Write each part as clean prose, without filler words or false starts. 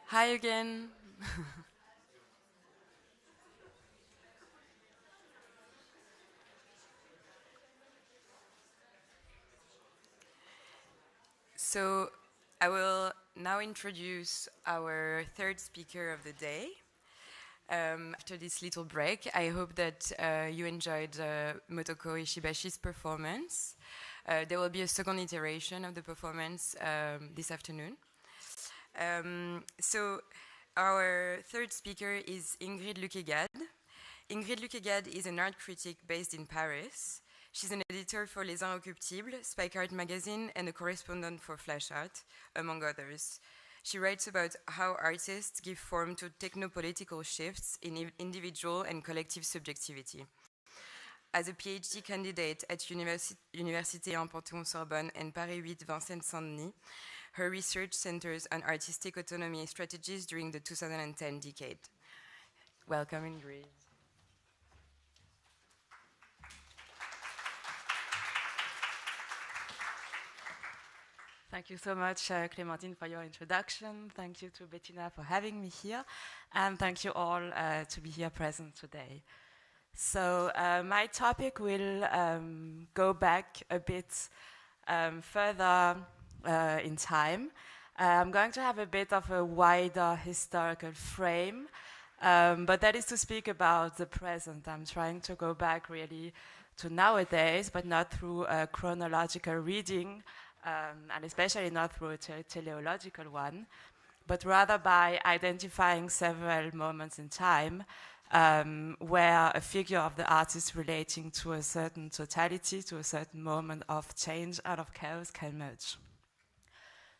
Hi again. So I will now introduce our third speaker of the day. After this little break, I hope that you enjoyed Motoko Ishibashi's performance. There will be a second iteration of the performance this afternoon. So our third speaker is Ingrid Lukegad. Ingrid Lukegad is an art critic based in Paris. She's an editor for Les Inoccupables, Spike Art magazine, and a correspondent for Flash Art, among others. She writes about how artists give form to techno-political shifts in individual and collective subjectivity. As a PhD candidate at Université 1 Panthéon-Sorbonne and Paris 8 Vincennes-Saint-Denis, her research centers on artistic autonomy strategies during the 2010 decade. Welcome, Ingrid. Thank you so much, Clémentine, for your introduction. Thank you to Bettina for having me here. And thank you all to be here present today. So my topic will go back a bit further in time. I'm going to have a bit of a wider historical frame, but that is to speak about the present. I'm trying to go back really to nowadays, but not through a chronological reading, and especially not through a teleological one, but rather by identifying several moments in time where a figure of the artist relating to a certain totality, to a certain moment of change out of chaos can merge.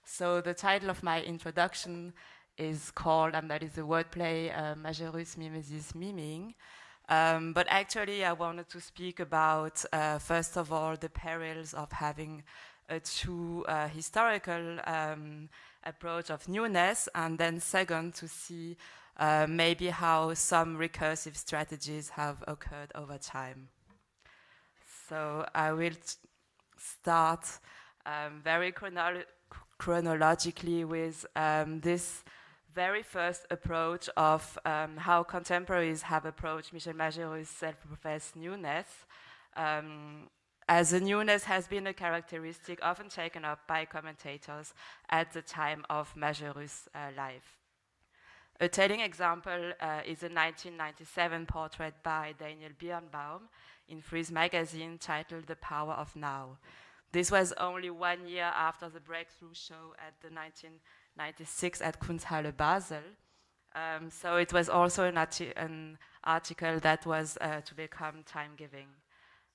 So the title of my introduction is called, and that is a wordplay, Majerus Mimesis Miming. But actually I wanted to speak about, first of all, the perils of having a too historical approach of newness, and then second, to see maybe how some recursive strategies have occurred over time. So I will start very chronologically with this very first approach of how contemporaries have approached Michel Majerus' self-professed newness. As a newness has been a characteristic often taken up by commentators at the time of Majerus' life. A telling example is a 1997 portrait by Daniel Birnbaum in Frieze magazine titled The Power of Now. This was only 1 year after the breakthrough show at the 1996 at Kunsthalle Basel. So it was also an article that was to become time-giving.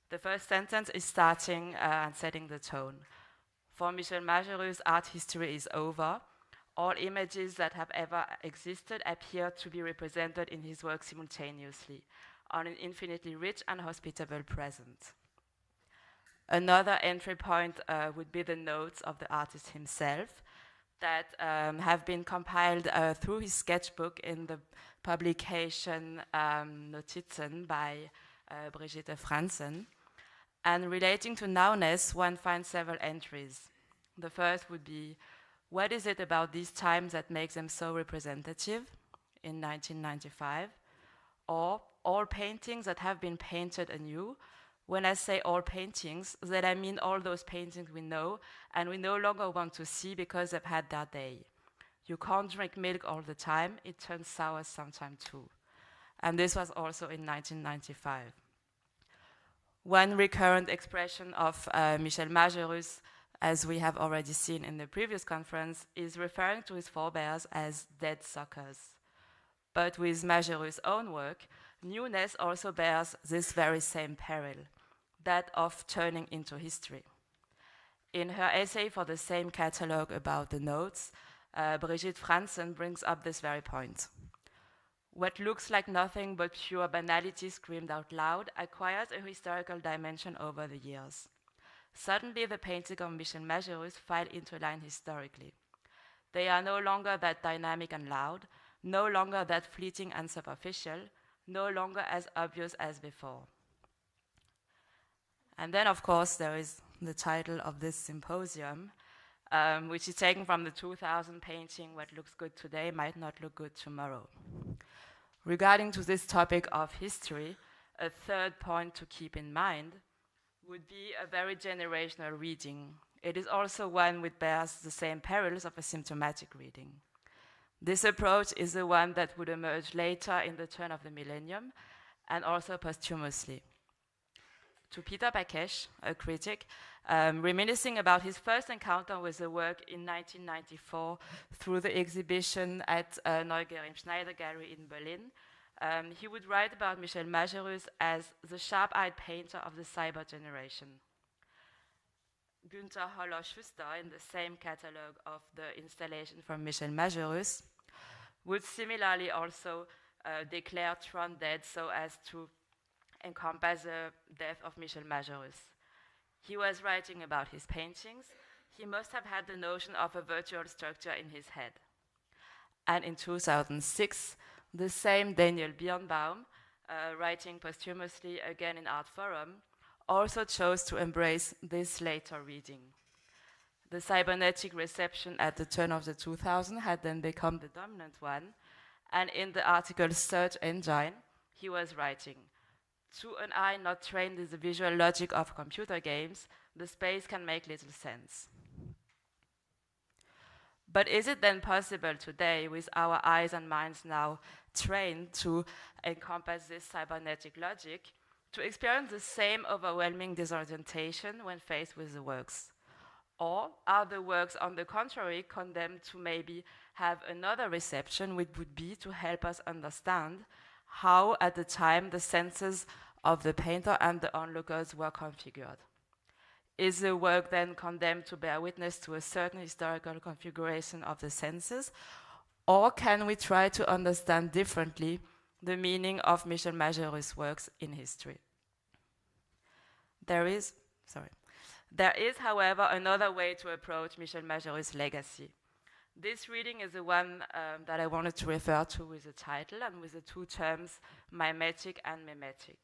The first sentence is starting and setting the tone. For Michel Majerus, art history is over. All images that have ever existed appear to be represented in his work simultaneously, on an infinitely rich and hospitable present. Another entry point would be the notes of the artist himself that have been compiled through his sketchbook in the publication Notizen by Brigitte Franzen. And relating to nowness, one finds several entries. The first would be, what is it about these times that makes them so representative in 1995? Or all paintings that have been painted anew. When I say all paintings, then I mean all those paintings we know and we no longer want to see because they've had their day. You can't drink milk all the time, it turns sour sometime too. And this was also in 1995. One recurrent expression of Michel Majerus, as we have already seen in the previous conference, is referring to his forebears as dead suckers. But with Majerus' own work, newness also bears this very same peril, that of turning into history. In her essay for the same catalogue about the notes, Brigitte Franzen brings up this very point. What looks like nothing but pure banality screamed out loud acquires a historical dimension over the years. Suddenly, the paintings of Michel Majerus file into line historically. They are no longer that dynamic and loud, no longer that fleeting and superficial, no longer as obvious as before. And then, of course, there is the title of this symposium. which is taken from the 2000 painting, "What looks good today might not look good tomorrow." Regarding to this topic of history, a third point to keep in mind would be a very generational reading. It is also one which bears the same perils of a symptomatic reading. This approach is the one that would emerge later in the turn of the millennium and also posthumously. To Peter Bakesh, a critic, reminiscing about his first encounter with the work in 1994 through the exhibition at Neugier im Schneider Gallery in Berlin, he would write about Michel Majerus as the sharp-eyed painter of the cyber generation. Günther Holler-Schuster, in the same catalogue of the installation from Michel Majerus, would similarly also declare Tron dead so as to encompass the death of Michel Majerus. He was writing about his paintings. He must have had the notion of a virtual structure in his head. And in 2006, the same Daniel Birnbaum, writing posthumously again in Art Forum, also chose to embrace this later reading. The cybernetic reception at the turn of the 2000s had then become the dominant one, and in the article Search Engine, he was writing, "To an eye not trained in the visual logic of computer games, the space can make little sense." But is it then possible today, with our eyes and minds now trained to encompass this cybernetic logic, to experience the same overwhelming disorientation when faced with the works? Or are the works, on the contrary, condemned to maybe have another reception, which would be to help us understand how, at the time, the senses of the painter and the onlookers were configured? Is the work then condemned to bear witness to a certain historical configuration of the senses? Or can we try to understand differently the meaning of Michel Majerus' works in history? There is, however, another way to approach Michel Majerus' legacy. This reading is the one that I wanted to refer to with the title and with the two terms mimetic and mimetic.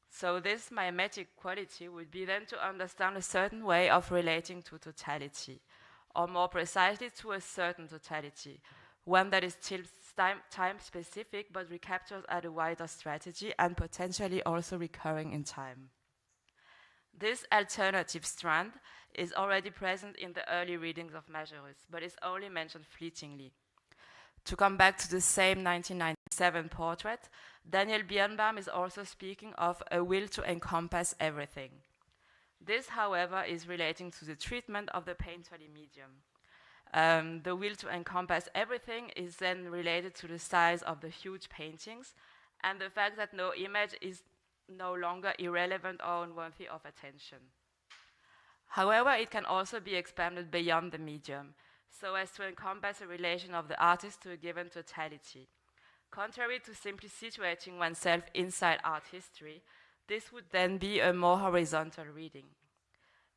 So this mimetic quality would be then to understand a certain way of relating to totality, or more precisely to a certain totality, one that is still time-specific but recaptures at a wider strategy and potentially also recurring in time. This alternative strand is already present in the early readings of Majerus, but is only mentioned fleetingly. To come back to the same 1997 portrait, Daniel Birnbaum is also speaking of a will to encompass everything. This, however, is relating to the treatment of the painterly medium. The will to encompass everything is then related to the size of the huge paintings and the fact that no image is no longer irrelevant or unworthy of attention. However, it can also be expanded beyond the medium, so as to encompass a relation of the artist to a given totality. Contrary to simply situating oneself inside art history, this would then be a more horizontal reading.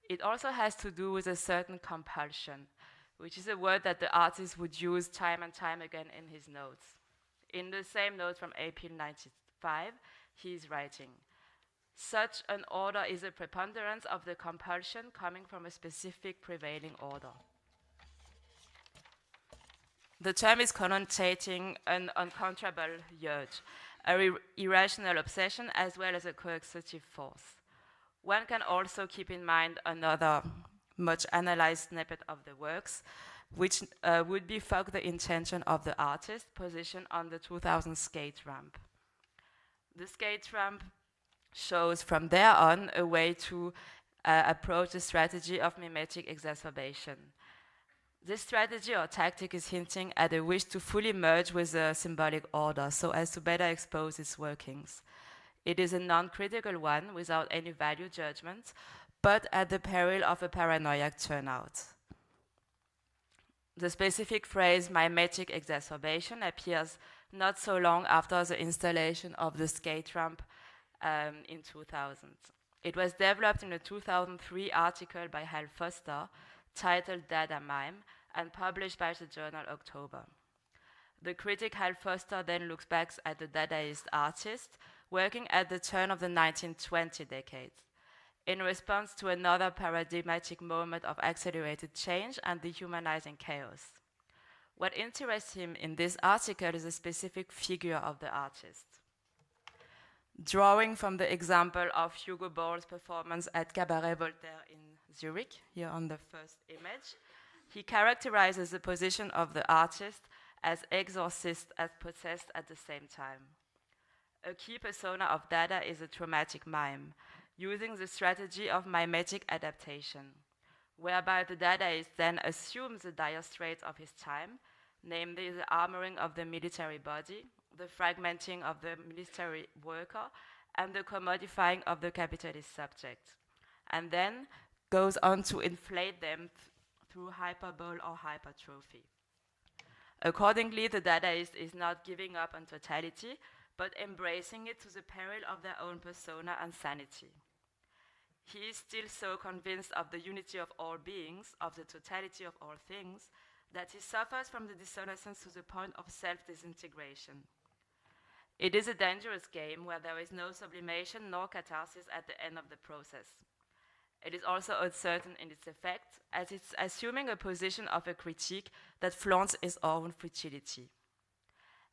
It also has to do with a certain compulsion, which is a word that the artist would use time and time again in his notes. In the same note from April 1995, he is writing, "Such an order is a preponderance of the compulsion coming from a specific prevailing order." The term is connotating an uncontrollable urge, an irrational obsession, as well as a coercive force. One can also keep in mind another much analyzed snippet of the works, which would be fuck the intention of the artist, positioned on the 2000 skate ramp. The skate ramp shows from there on a way to approach the strategy of mimetic exacerbation. This strategy or tactic is hinting at a wish to fully merge with the symbolic order so as to better expose its workings. It is a non-critical one without any value judgment, but at the peril of a paranoiac turnout. The specific phrase mimetic exacerbation appears not so long after the installation of the skate ramp in 2000. It was developed in a 2003 article by Hal Foster titled Dada Mime and published by the journal October. The critic Hal Foster then looks back at the Dadaist artist working at the turn of the 1920 decade. in response to another paradigmatic moment of accelerated change and dehumanizing chaos. What interests him in this article is a specific figure of the artist. Drawing from the example of Hugo Ball's performance at Cabaret Voltaire in Zurich, here on the first image, he characterizes the position of the artist as exorcist and possessed at the same time. A key persona of Dada is a traumatic mime, using the strategy of mimetic adaptation, whereby the Dadaist then assumes the dire straits of his time, namely the armoring of the military body, the fragmenting of the military worker, and the commodifying of the capitalist subject, and then goes on to inflate them through hyperbole or hypertrophy. Accordingly, the Dadaist is not giving up on totality, but embracing it to the peril of their own persona and sanity. He is still so convinced of the unity of all beings, of the totality of all things, that he suffers from the dissonance to the point of self-disintegration. It is a dangerous game where there is no sublimation nor catharsis at the end of the process. It is also uncertain in its effect, as it's assuming a position of a critique that flaunts its own fragility.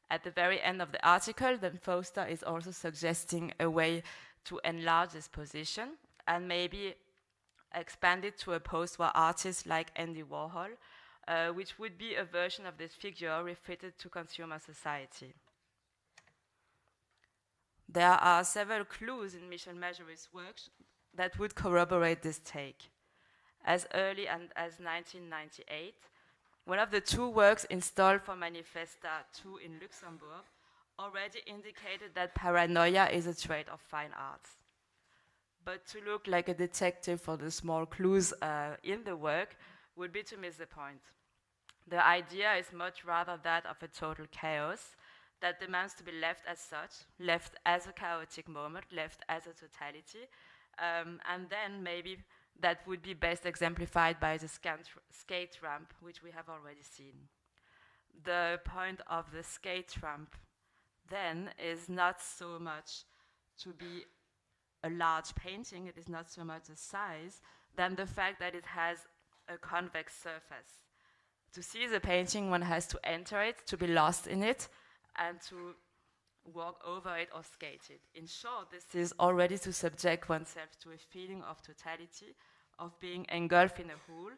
At the very end of the article, then Foster is also suggesting a way to enlarge this position and maybe expand it to a post-war artist like Andy Warhol, which would be a version of this figure refitted to consumer society. There are several clues in Michel Majerus' work that would corroborate this take. As early as 1998, one of the two works installed for Manifesta 2 in Luxembourg already indicated that paranoia is a trait of fine arts. But to look like a detective for the small clues in the work would be to miss the point. The idea is much rather that of a total chaos that demands to be left as such, left as a chaotic moment, left as a totality, and then maybe that would be best exemplified by the skate ramp, which we have already seen. The point of the skate ramp then is not so much to be a large painting, it is not so much the size, than the fact that it has a convex surface. To see the painting, one has to enter it, to be lost in it, and to walk over it or skate it. In short, this is already to subject oneself to a feeling of totality, of being engulfed in a whole,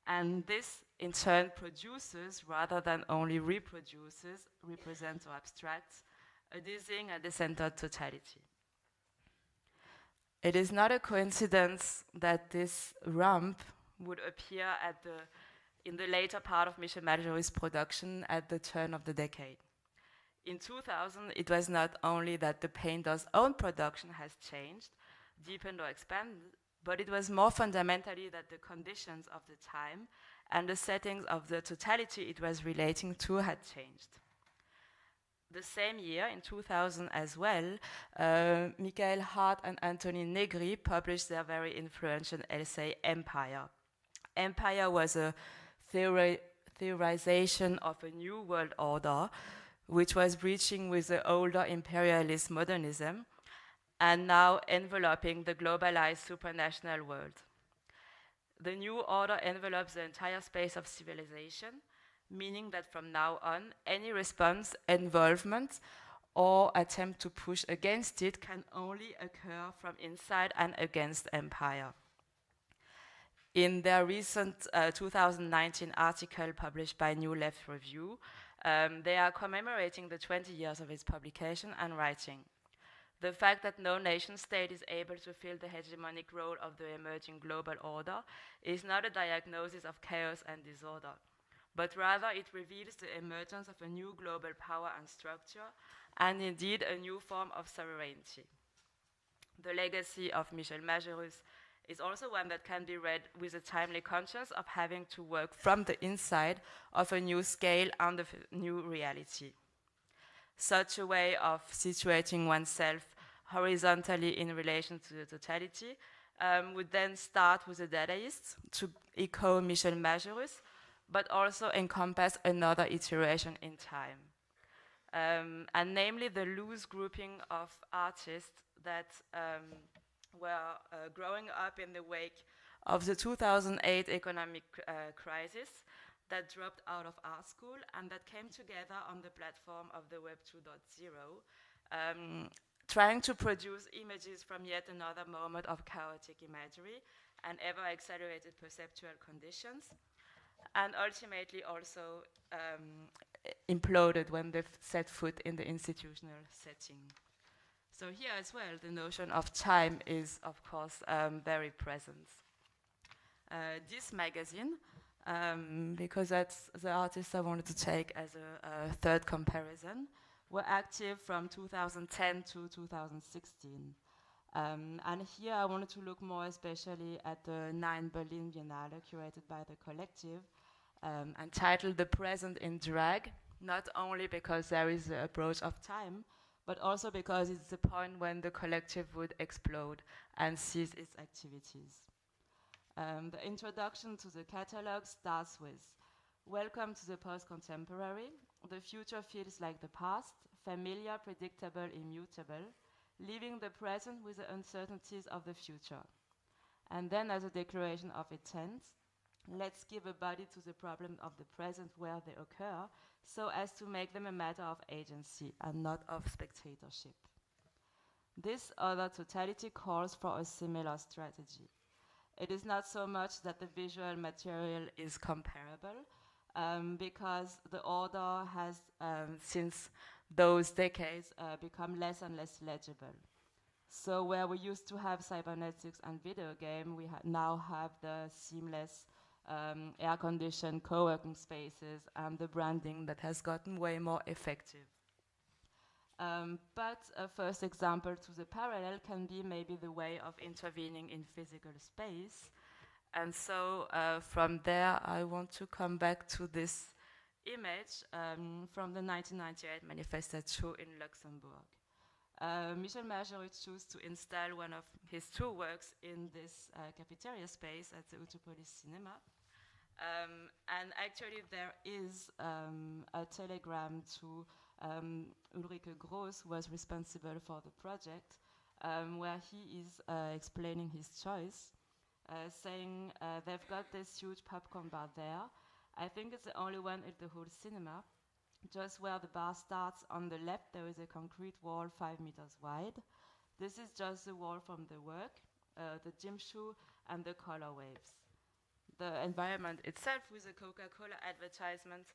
and this in turn produces, rather than only reproduces, represents or abstracts, a dizzying and decentered totality. It is not a coincidence that this ramp would appear in the later part of Michel Majerus' production at the turn of the decade. In 2000, it was not only that the painter's own production has changed, deepened or expanded, but it was more fundamentally that the conditions of the time and the settings of the totality it was relating to had changed. The same year, in 2000 as well, Michael Hart and Anthony Negri published their very influential essay, Empire. Empire was a theorization of a new world order, which was breaching with the older imperialist modernism and now enveloping the globalized supranational world. The new order envelopes the entire space of civilization, meaning that from now on, any response, involvement, or attempt to push against it can only occur from inside and against empire. In their recent 2019 article published by New Left Review, they are commemorating the 20 years of its publication and writing. The fact that no nation state is able to fill the hegemonic role of the emerging global order is not a diagnosis of chaos and disorder, but rather it reveals the emergence of a new global power and structure, and indeed a new form of sovereignty. The legacy of Michel Majerus is also one that can be read with a timely conscience of having to work from the inside of a new scale and of a new reality. Such a way of situating oneself horizontally in relation to the totality would then start with the Dadaists to echo Michel Majerus, but also encompass another iteration in time. And namely the loose grouping of artists that were growing up in the wake of the 2008 economic crisis that dropped out of art school and that came together on the platform of the Web 2.0, trying to produce images from yet another moment of chaotic imagery and ever-accelerated perceptual conditions, and ultimately also imploded when they set foot in the institutional setting. So here as well, the notion of time is, of course, very present. This magazine, because that's the artists I wanted to take as a third comparison, were active from 2010 to 2016. And here I wanted to look more especially at the 9 Berlin Biennale curated by the collective, and titled The Present in Drag, not only because there is the approach of time, but also because it's the point when the collective would explode and cease its activities. The introduction to the catalogue starts with, welcome to the post-contemporary. The future feels like the past, familiar, predictable, immutable, leaving the present with the uncertainties of the future. And then as a declaration of intent, let's give a body to the problem of the present where they occur, so as to make them a matter of agency and not of spectatorship. This other totality calls for a similar strategy. It is not so much that the visual material is comparable, because the order has, since those decades, become less and less legible. So where we used to have cybernetics and video game, we now have the seamless air-conditioned co-working spaces and the branding that has gotten way more effective. But a first example to the parallel can be maybe the way of intervening in physical space. And so from there, I want to come back to this image from the 1998 Manifestation in Luxembourg. Michel Majerus chose to install one of his two works in this cafeteria space at the Utopolis Cinema. And actually there is a telegram to Ulrike Gross, who was responsible for the project, where he is explaining his choice, saying they've got this huge popcorn bar there. I think it's the only one in the whole cinema. Just where the bar starts on the left, there is a concrete wall 5 meters wide. This is just the wall from the work, the gym shoe, and the color waves. The environment itself with the Coca-Cola advertisement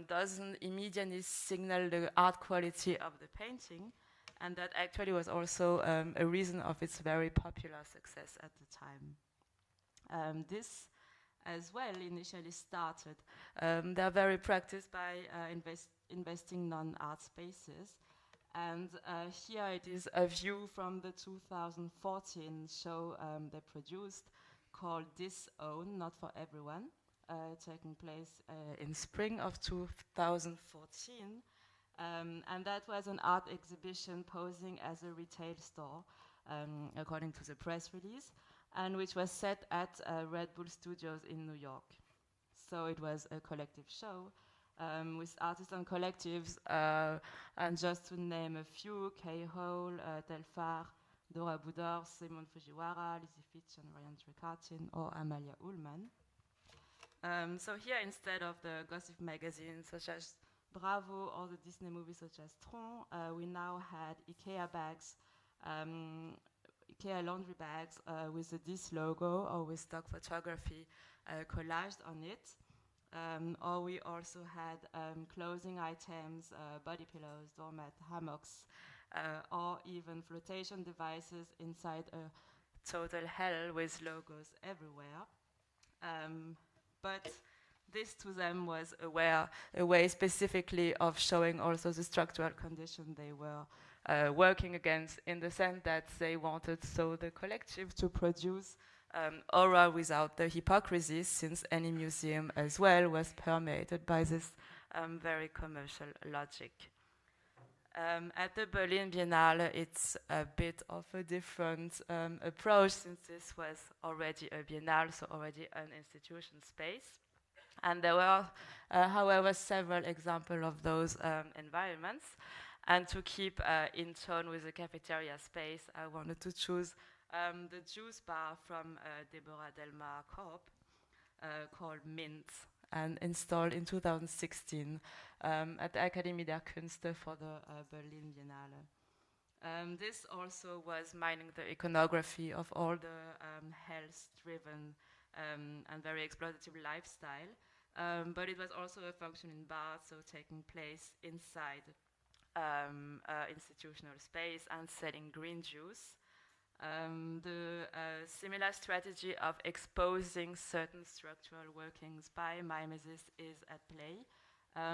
doesn't immediately signal the art quality of the painting, and that actually was also a reason of its very popular success at the time. This as well initially started. They're very practiced by investing non-art spaces. And here it is a view from the 2014 show they produced called Disown, Not for Everyone, taking place in spring of 2014. And that was an art exhibition posing as a retail store, according to the press release, and which was set at Red Bull Studios in New York. So it was a collective show with artists and collectives, and just to name a few, K-Hole, Telfar, Dora Budor, Simon Fujiwara, Lizzie Fitch and Ryan Trecartin, or Amalia Ullman. So here, instead of the gossip magazines such as Bravo or the Disney movies such as Tron, we now had IKEA bags, IKEA laundry bags with the Dis logo or with stock photography collaged on it. Or we also had clothing items, body pillows, doormat, hammocks, or even flotation devices inside a total hell with logos everywhere. But this to them was a way specifically of showing also the structural condition they were working against, in the sense that they wanted the collective to produce aura without the hypocrisy, since any museum as well was permeated by this very commercial logic. At the Berlin Biennale, it's a bit of a different approach, since this was already a biennale, so already an institution space. And there were, however, several examples of those environments. And to keep in tone with the cafeteria space, I wanted to choose the juice bar from Deborah Delmar Corp called Mint, and installed in 2016 at the Akademie der Künste for the Berlin Biennale. This also was mining the iconography of all the health-driven and very exploitative lifestyle, but it was also a function in bars, so taking place inside institutional space and selling green juice. The similar strategy of exposing certain structural workings by mimesis is at play,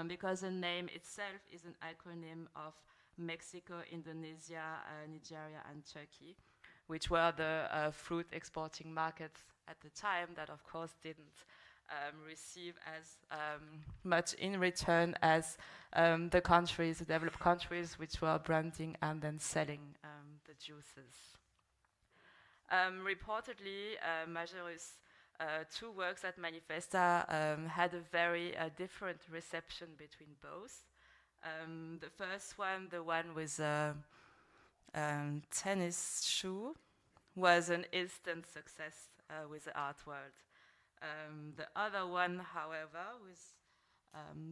because the name itself is an acronym of Mexico, Indonesia, Nigeria, and Turkey, which were the fruit exporting markets at the time that, of course, didn't receive as much in return as the countries, the developed countries, which were branding and then selling the juices. Reportedly, Majerus' two works at Manifesta had a very different reception between both. The first one, the one with a tennis shoe, was an instant success with the art world. The other one, however, with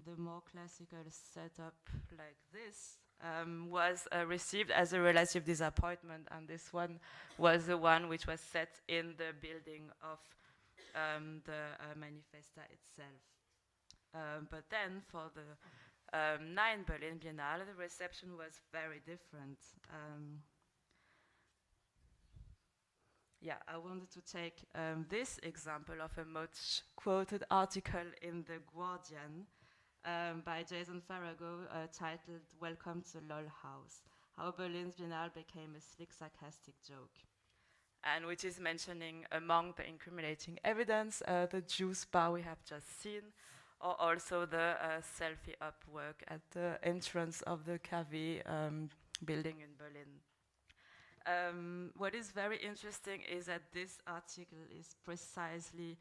the more classical setup like this, was received as a relative disappointment, and this one was the one which was set in the building of the Manifesta itself. But then for the 9 Berlin Biennale, the reception was very different. I wanted to take this example of a much quoted article in The Guardian by Jason Farago titled "Welcome to LOL House, How Berlin's Biennale Became a Slick Sarcastic Joke," and which is mentioning among the incriminating evidence the juice bar we have just seen, or also the selfie up work at the entrance of the KW building in Berlin. What is very interesting is that this article is precisely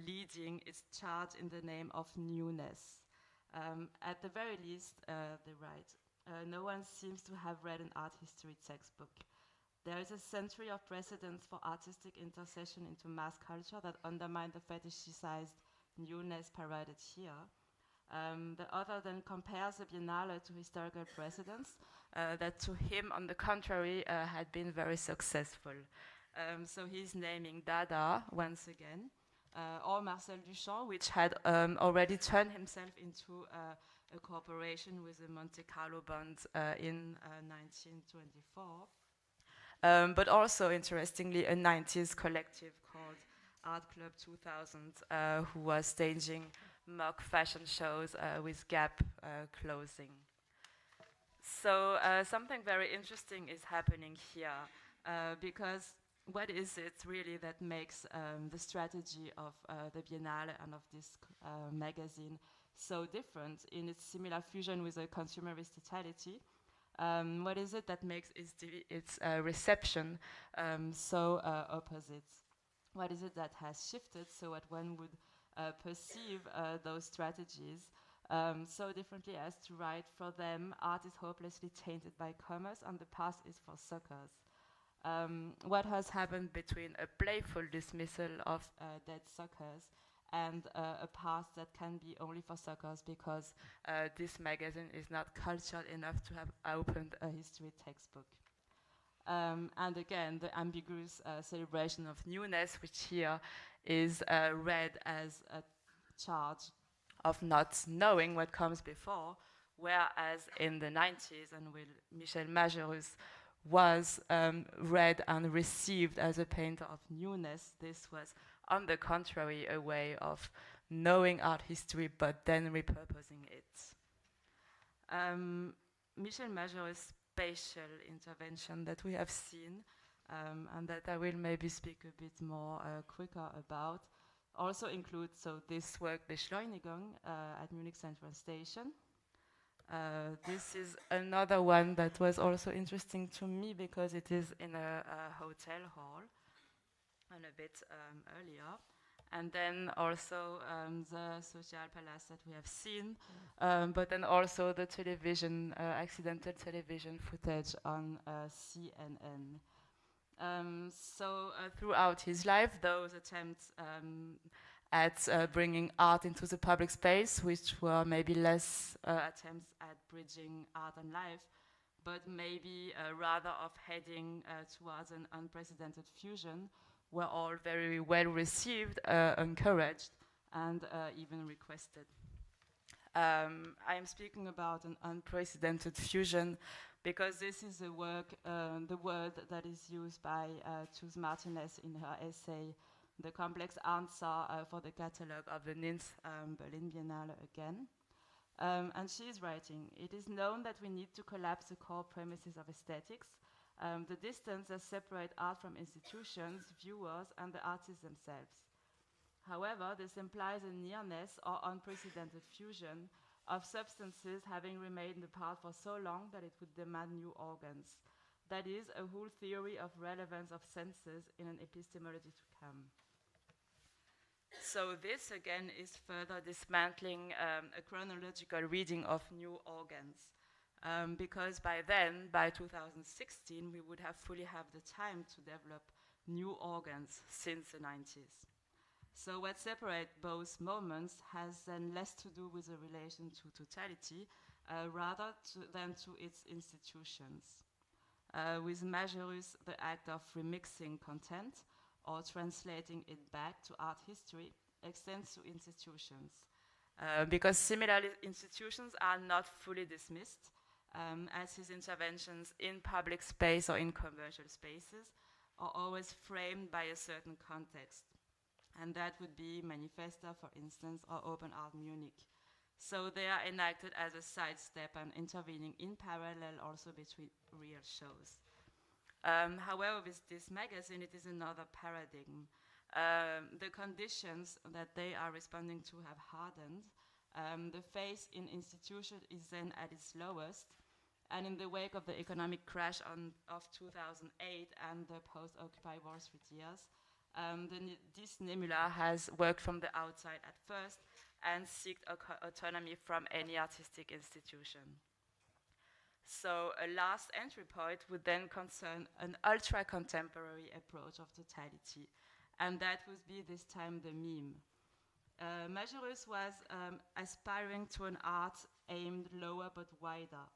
leading its charge in the name of newness. At the very least, they write, no one seems to have read an art history textbook. There is a century of precedents for artistic intercession into mass culture that undermine the fetishized newness paraded here. The author then compares the Biennale to historical precedents that to him, on the contrary, had been very successful. So he's naming Dada once again, or Marcel Duchamp, which had already turned himself into a corporation with the Monte Carlo bond in 1924. But also, interestingly, a 90s collective called Art Club 2000, who was staging mock fashion shows with Gap clothing. So something very interesting is happening here, because what is it really that makes the strategy of the Biennale and of this magazine so different in its similar fusion with a consumerist totality? What is it that makes its reception so opposite? What is it that has shifted so that one would perceive those strategies so differently as to write, for them, art is hopelessly tainted by commerce and the past is for suckers. What has happened between a playful dismissal of dead suckers and a past that can be only for suckers because this magazine is not cultured enough to have opened a history textbook. And again, the ambiguous celebration of newness, which here is read as a charge of not knowing what comes before, whereas in the 90s, and Michel Majerus was read and received as a painter of newness, this was, on the contrary, a way of knowing art history but then repurposing it. Michel Majerus' spatial intervention that we have seen, and that I will maybe speak a bit more quicker about, also includes this work, Beschleunigung, at Munich Central Station. This is another one that was also interesting to me because it is in a hotel hall and a bit earlier. And then also the Social Palace that we have seen, but then also the television, accidental television footage on CNN. Throughout his life, those attempts at bringing art into the public space, which were maybe less attempts at bridging art and life, but maybe rather of heading towards an unprecedented fusion, were all very well received, encouraged, and even requested. I am speaking about an unprecedented fusion because this is the word that is used by Chus Martinez in her essay, The Complex Answer for the Catalogue of the Ninth Berlin Biennale again. And she is writing, "It is known that we need to collapse the core premises of aesthetics, the distance that separates art from institutions, viewers, and the artists themselves. However, this implies a nearness or unprecedented fusion of substances having remained apart for so long that it would demand new organs. That is, a whole theory of relevance of senses in an epistemology to come." So this, again, is further dismantling a chronological reading of new organs. Because by then, by 2016, we would have fully have the time to develop new organs since the 90s. So what separates both moments has then less to do with the relation to totality, rather than to its institutions. With Majerus, the act of remixing content or translating it back to art history extends to institutions. Because similarly, institutions are not fully dismissed, as his interventions in public space or in commercial spaces are always framed by a certain context. And that would be Manifesta, for instance, or Open Art Munich. So they are enacted as a sidestep and intervening in parallel also between real shows. However, with this magazine, it is another paradigm. The conditions that they are responding to have hardened. The phase in institution is then at its lowest, and in the wake of the economic crash of 2008 and the post-Occupy Wall Street years, this nebula has worked from the outside at first and sought autonomy from any artistic institution. So a last entry point would then concern an ultra-contemporary approach of totality, and that would be this time the meme. Majerus was aspiring to an art aimed lower but wider,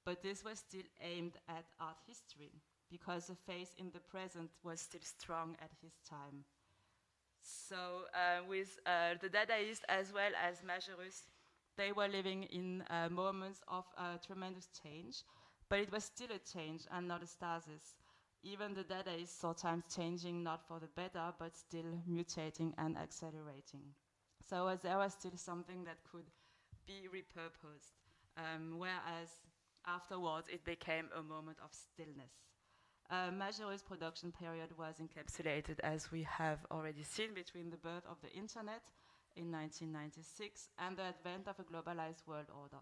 but this was still aimed at art history, because the face in the present was still strong at his time. So with the Dadaists as well as Majerus, they were living in moments of tremendous change, but it was still a change and not a stasis. Even the Dadaists sometimes changing not for the better, but still mutating and accelerating. So there was still something that could be repurposed, whereas afterwards it became a moment of stillness. Majerus' production period was encapsulated, as we have already seen, between the birth of the internet in 1996 and the advent of a globalized world order.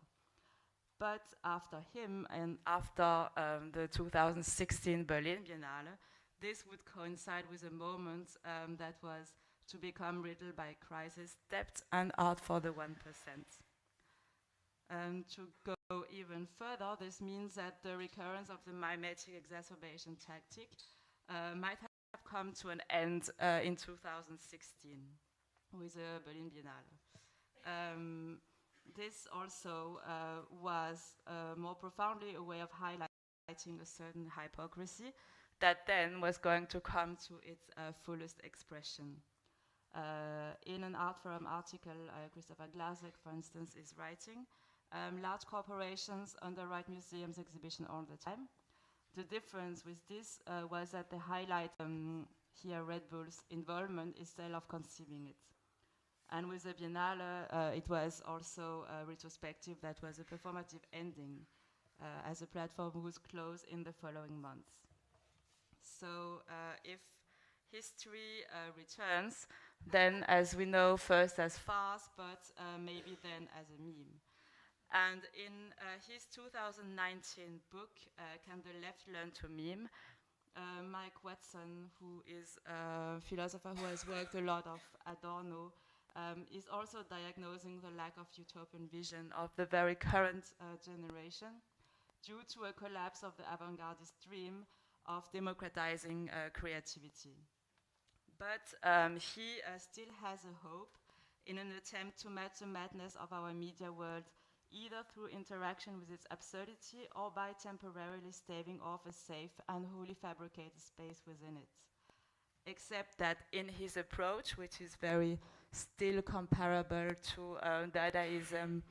But after him and after the 2016 Berlin Biennale, this would coincide with a moment that was to become riddled by crisis, debt, and art for the 1%. To go even further, this means that the recurrence of the mimetic exacerbation tactic might have come to an end in 2016 with the Berlin Biennale. This also was more profoundly a way of highlighting a certain hypocrisy that then was going to come to its fullest expression. In an Art Forum article, Christopher Glasek, for instance, is writing, large corporations underwrite museums' exhibition all the time. The difference with this was that they highlight here Red Bull's involvement instead of conceiving it. And with the Biennale, it was also a retrospective that was a performative ending, as the platform was closed in the following months. So if history returns, then as we know, first as farce, but maybe then as a meme. And in his 2019 book, Can the Left Learn to Meme, Mike Watson, who is a philosopher who has worked a lot of Adorno, is also diagnosing the lack of utopian vision of the very current generation due to a collapse of the avant-gardist dream of democratizing creativity. But he still has a hope in an attempt to match the madness of our media world, either through interaction with its absurdity or by temporarily staving off a safe and wholly fabricated space within it. Except that in his approach, which is very still comparable to Dadaism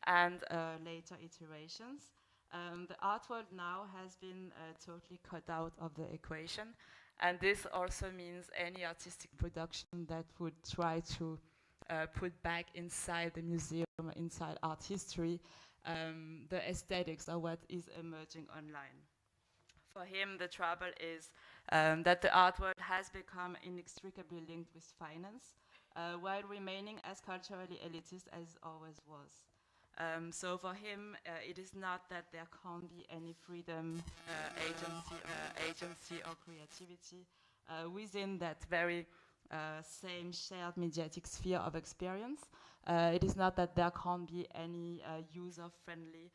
and later iterations, the art world now has been totally cut out of the equation. And this also means any artistic production that would try to put back inside the museum, inside art history, the aesthetics of what is emerging online. For him, the trouble is that the art world has become inextricably linked with finance, while remaining as culturally elitist as it always was. So for him, it is not that there can't be any freedom, agency or creativity within that very same shared mediatic sphere of experience. It is not that there can't be any user-friendly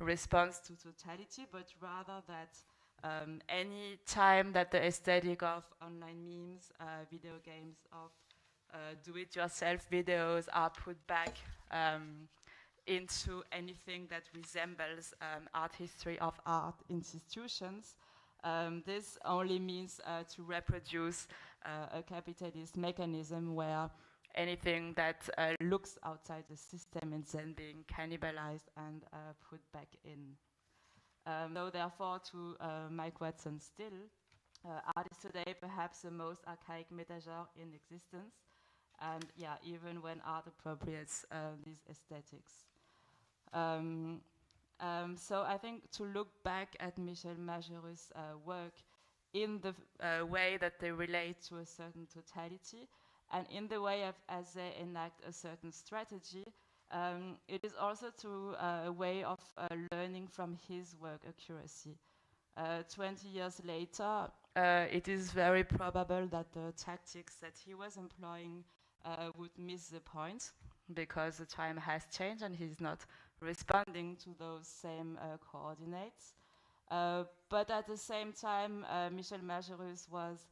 response to totality, but rather that any time that the aesthetic of online memes, video games, of do-it-yourself videos are put back into anything that resembles art history of art institutions, this only means to reproduce a capitalist mechanism where anything that looks outside the system is then being cannibalized and put back in. So therefore, to Mike Watson still, art is today perhaps the most archaic metagenre in existence, and yeah, even when art appropriates these aesthetics. So I think to look back at Michel Majerus' work in the way that they relate to a certain totality, and in the way as they enact a certain strategy, it is also to a way of learning from his work accuracy. 20 years later, it is very probable that the tactics that he was employing would miss the point, because the time has changed and he's not responding to those same coordinates. But at the same time, Michel Majerus was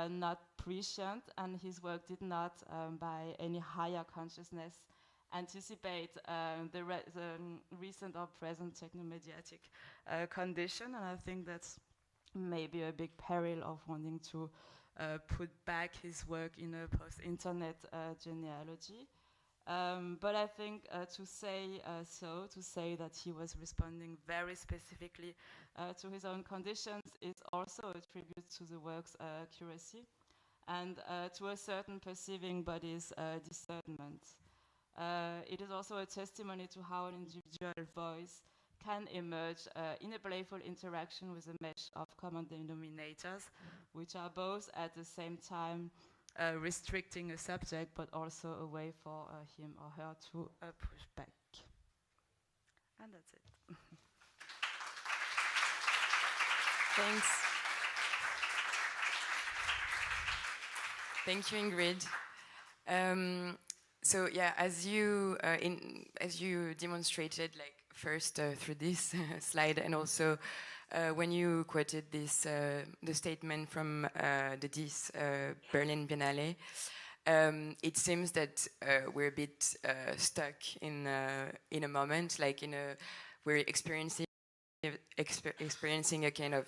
not prescient, and his work did not, by any higher consciousness, anticipate the recent or present technomediatic condition. And I think that's maybe a big peril of wanting to put back his work in a post-internet genealogy. But I think to say that he was responding very specifically to his own conditions is also a tribute to the work's accuracy and to a certain perceiving body's discernment. It is also a testimony to how an individual voice can emerge in a playful interaction with a mesh of common denominators, which are both at the same time restricting a subject, but also a way for him or her to push back. And that's it. Thanks. Thank you, Ingrid. So yeah, as you demonstrated, like first through this slide, and also when you quoted this the statement from the DIS Berlin Biennale, it seems that we're a bit stuck in a moment, like we're experiencing a kind of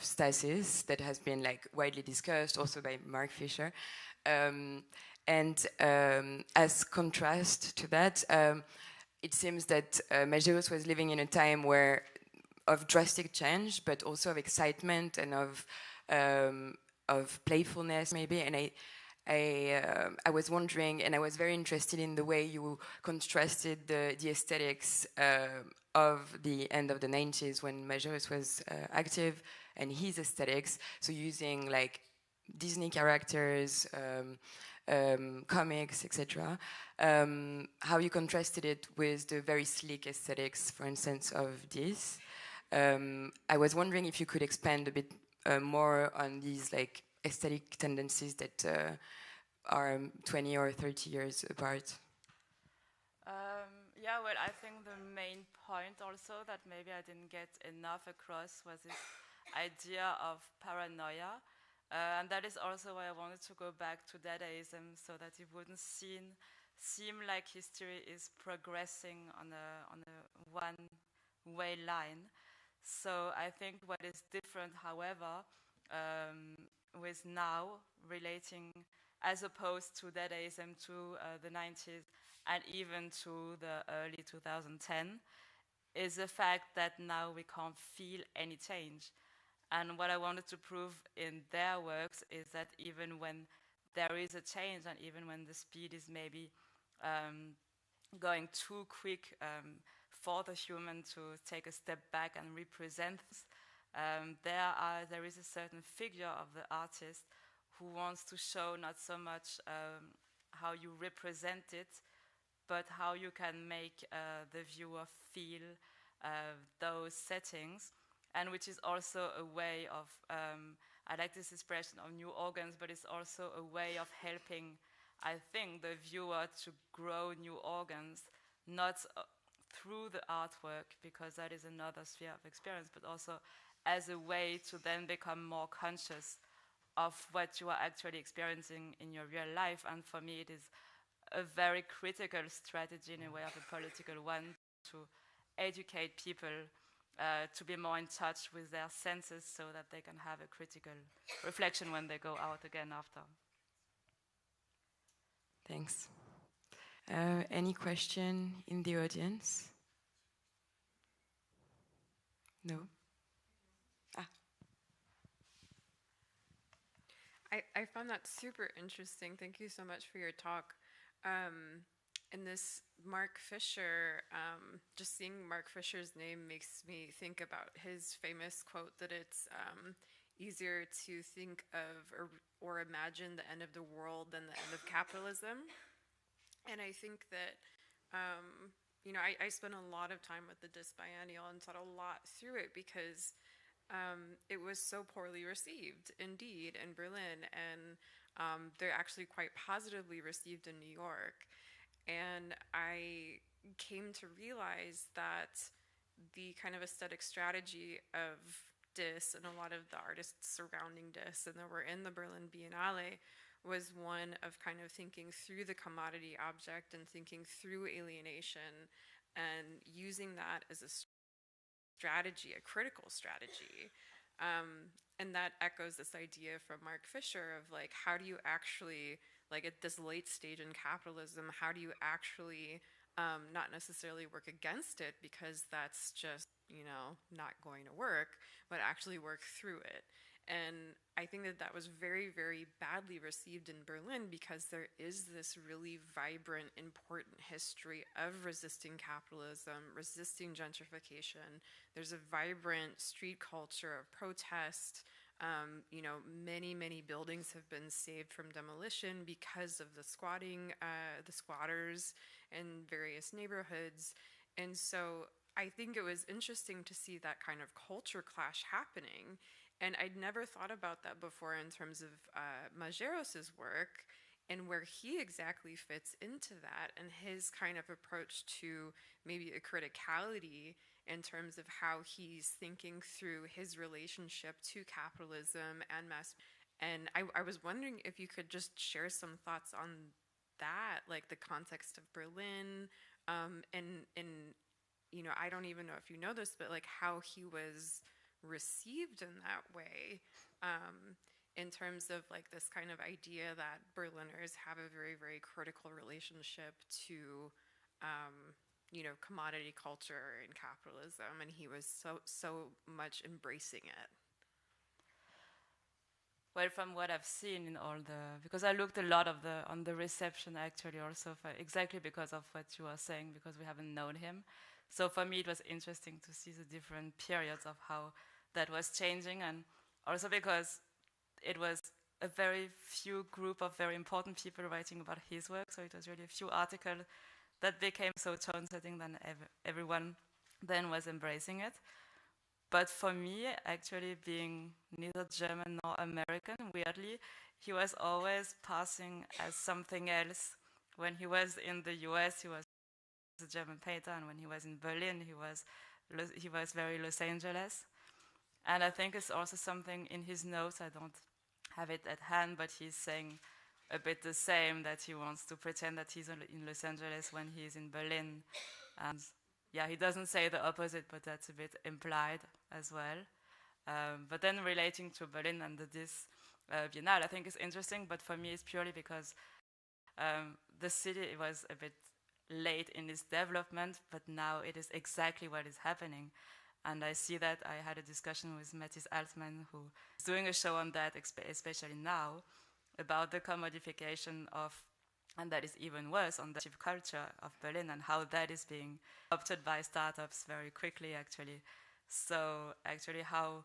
stasis that has been like widely discussed also by Mark Fisher. And as contrast to that, it seems that Majerus was living in a time of drastic change, but also of excitement and of playfulness, maybe. And I was wondering, and I was very interested in the way you contrasted the aesthetics of the end of the 90s when Majerus was active, and his aesthetics. So using like Disney characters, comics, etc. How you contrasted it with the very sleek aesthetics, for instance, of this. I was wondering if you could expand a bit more on these like aesthetic tendencies that are 20 or 30 years apart. Yeah, well, I think the main point also that maybe I didn't get enough across was this idea of paranoia. And that is also why I wanted to go back to Dadaism, so that it wouldn't seem like history is progressing on a one-way line. So I think what is different, however, with now relating, as opposed to Dadaism, to the 90s and even to the early 2010, is the fact that now we can't feel any change. And what I wanted to prove in their works is that even when there is a change, and even when the speed is maybe going too quick for the human to take a step back and represent, there is a certain figure of the artist who wants to show not so much how you represent it, but how you can make the viewer feel those settings, and which is also a way of, I like this expression of new organs, but it's also a way of helping, I think, the viewer to grow new organs, not through the artwork, because that is another sphere of experience, but also as a way to then become more conscious of what you are actually experiencing in your real life. And for me, it is a very critical strategy, in a way of a political one, to educate people to be more in touch with their senses, so that they can have a critical reflection when they go out again after. Thanks. Any question in the audience? No? I found that super interesting. Thank you so much for your talk. And this Mark Fisher, just seeing Mark Fisher's name makes me think about his famous quote that it's easier to think of or imagine the end of the world than the end of capitalism. And I think that, you know, I spent a lot of time with the Dis Biennial and thought a lot through it, because it was so poorly received, indeed, in Berlin, and they're actually quite positively received in New York. And I came to realize that the kind of aesthetic strategy of Dis and a lot of the artists surrounding Dis and that were in the Berlin Biennale was one of kind of thinking through the commodity object and thinking through alienation and using that as a strategy, a critical strategy. And that echoes this idea from Mark Fisher of like, how do you actually, like at this late stage in capitalism, how do you actually not necessarily work against it, because that's just, you know, not going to work, but actually work through it. And I think that that was very, very badly received in Berlin, because there is this really vibrant, important history of resisting capitalism, resisting gentrification. There's a vibrant street culture of protest. You know, many, many buildings have been saved from demolition because of the squatters in various neighborhoods. And so I think it was interesting to see that kind of culture clash happening. And I'd never thought about that before in terms of Majerus's work and where he exactly fits into that, and his kind of approach to maybe a criticality in terms of how he's thinking through his relationship to capitalism and mass. And I was wondering if you could just share some thoughts on that, like the context of Berlin, and you know, I don't even know if you know this, but like how he was received in that way, in terms of like this kind of idea that Berliners have a very, very critical relationship to, you know, commodity culture and capitalism, and he was so much embracing it. Well, from what I've seen in all the, because I looked a lot on the reception actually also, exactly because of what you were saying, because we haven't known him. So for me, it was interesting to see the different periods of how that was changing, and also because it was a very few group of very important people writing about his work, so it was really a few articles that became so tone-setting that everyone then was embracing it. But for me, actually being neither German nor American, weirdly, he was always passing as something else. When he was in the US, he was a German painter, and when he was in Berlin, he was very Los Angeles. And I think it's also something in his notes, I don't have it at hand, but he's saying a bit the same, that he wants to pretend that he's in Los Angeles when he's in Berlin. And yeah, he doesn't say the opposite, but that's a bit implied as well. But then relating to Berlin and this Biennale, I think is interesting, but for me it's purely because the city was a bit late in its development, but now it is exactly what is happening. And I see that. I had a discussion with Mathis Altman, who is doing a show on that, especially now, about the commodification of, and that is even worse, on the culture of Berlin and how that is being adopted by startups very quickly, actually. So actually how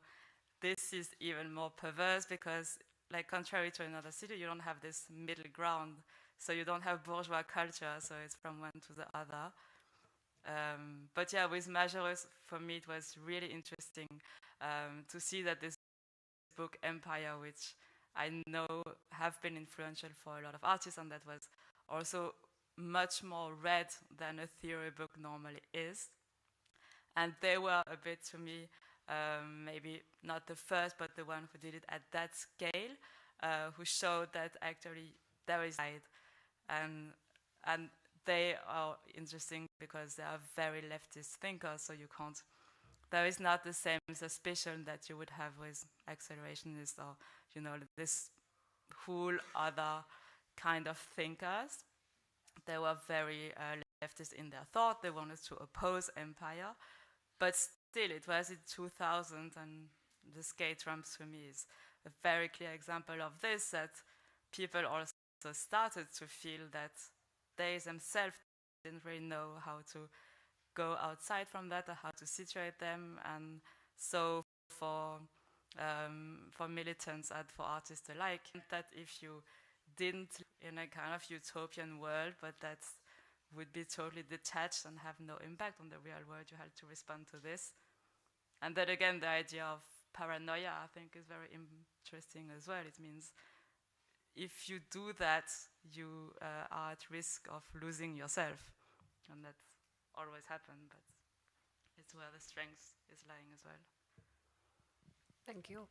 this is even more perverse because, like, contrary to another city, you don't have this middle ground. So you don't have bourgeois culture, so it's from one to the other. But yeah, with Majerus, for me, it was really interesting to see that this book, Empire, which I know have been influential for a lot of artists, and that was also much more read than a theory book normally is. And they were a bit, to me, maybe not the first, but the one who did it at that scale, who showed that actually there is side. And they are interesting because they are very leftist thinkers, so there is not the same suspicion that you would have with accelerationists or, you know, this whole other kind of thinkers. They were very leftist in their thought. They wanted to oppose empire, but still it was in 2000, and the skate ramps for me is a very clear example of this, that people also started to feel that they themselves didn't really know how to go outside from that or how to situate them. And so for militants and for artists alike, that if you didn't in a kind of utopian world, but that would be totally detached and have no impact on the real world, you had to respond to this. And then again, the idea of paranoia, I think, is very interesting as well. It means if you do that, you are at risk of losing yourself. And that always happens, but it's where the strength is lying as well. Thank you.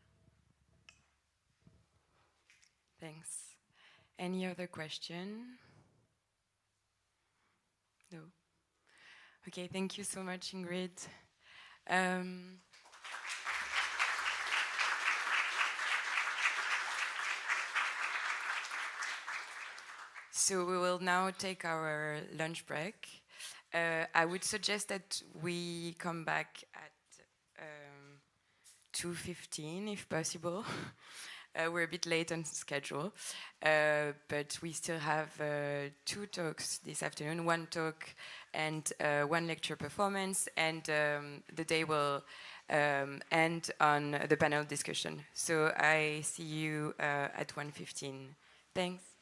Thanks. Any other question? No. Okay, thank you so much, Ingrid. So we will now take our lunch break. I would suggest that we come back at 2:15 if possible. We're a bit late on schedule, but we still have 2 talks this afternoon, 1 talk and 1 lecture performance, and the day will end on the panel discussion. So I see you at 1:15. Thanks.